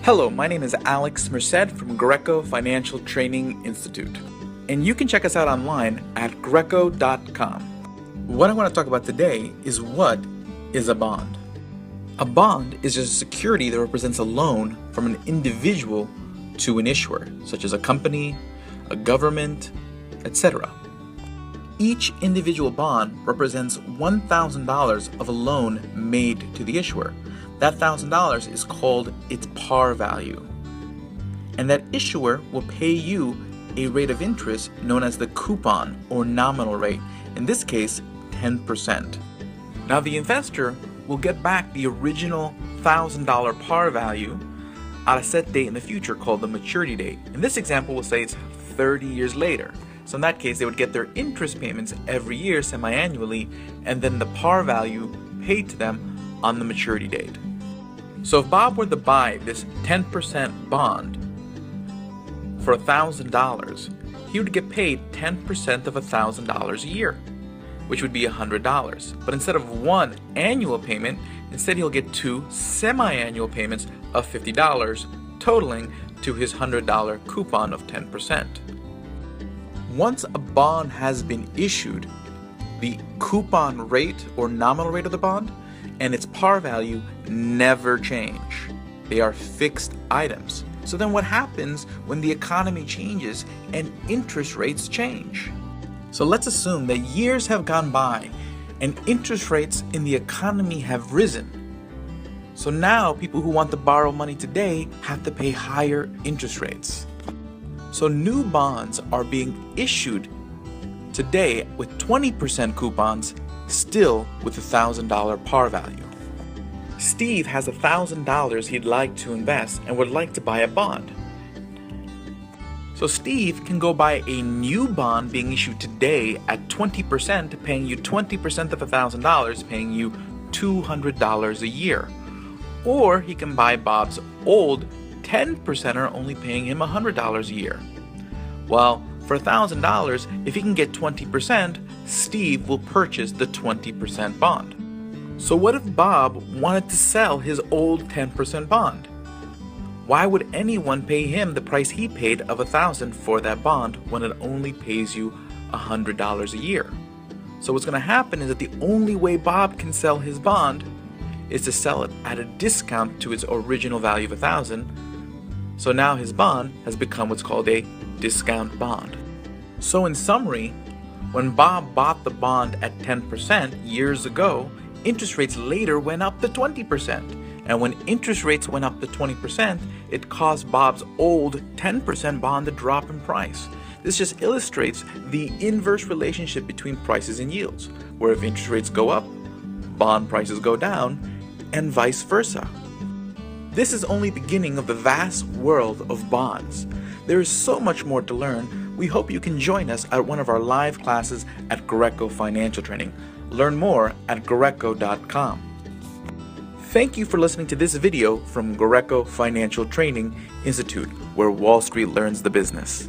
Hello, my name is Alex Merced from Geico Financial Training Institute, and you can check us out online at geico.com. What I want to talk about today is what is a bond. A bond is just a security that represents a loan from an individual to an issuer, such as a company, a government, etc. Each individual bond represents $1,000 of a loan made to the issuer. That $1,000 is called its par value. And that issuer will pay you a rate of interest known as the coupon or nominal rate, in this case 10%. Now the investor will get back the original $1,000 par value at a set date in the future called the maturity date. In this example, we'll say it's 30 years later. So in that case, they would get their interest payments every year semi-annually, and then the par value paid to them on the maturity date. So if Bob were to buy this 10% bond for $1,000, he would get paid 10% of $1,000 a year, which would be $100. But instead of one annual payment, instead he'll get two semi-annual payments of $50, totaling to his $100 coupon of 10%. Once a bond has been issued, the coupon rate or nominal rate of the bond and its par value never change. They are fixed items. So then what happens when the economy changes and interest rates change? So let's assume that years have gone by and interest rates in the economy have risen. So now people who want to borrow money today have to pay higher interest rates. So new bonds are being issued today with 20% coupons, still with $1,000 par value. Steve has $1,000 he'd like to invest and would like to buy a bond. So Steve can go buy a new bond being issued today at 20%, paying you 20% of $1,000, paying you $200 a year. Or he can buy Bob's old 10%er, only paying him $100 a year. Well, for $1,000, if he can get 20%, Steve will purchase the 20% bond. So what if Bob wanted to sell his old 10% bond? Why would anyone pay him the price he paid of $1,000 for that bond when it only pays you $100 a year? So what's going to happen is that the only way Bob can sell his bond is to sell it at a discount to its original value of $1,000. So now his bond has become what's called a discount bond. So in summary, when Bob bought the bond at 10% years ago, interest rates later went up to 20%. And when interest rates went up to 20%, it caused Bob's old 10% bond to drop in price. This just illustrates the inverse relationship between prices and yields, where if interest rates go up, bond prices go down, and vice versa. This is only the beginning of the vast world of bonds. There is so much more to learn. We hope you can join us at one of our live classes at Geico Financial Training. Learn more at geico.com. Thank you for listening to this video from Geico Financial Training Institute, where Wall Street learns the business.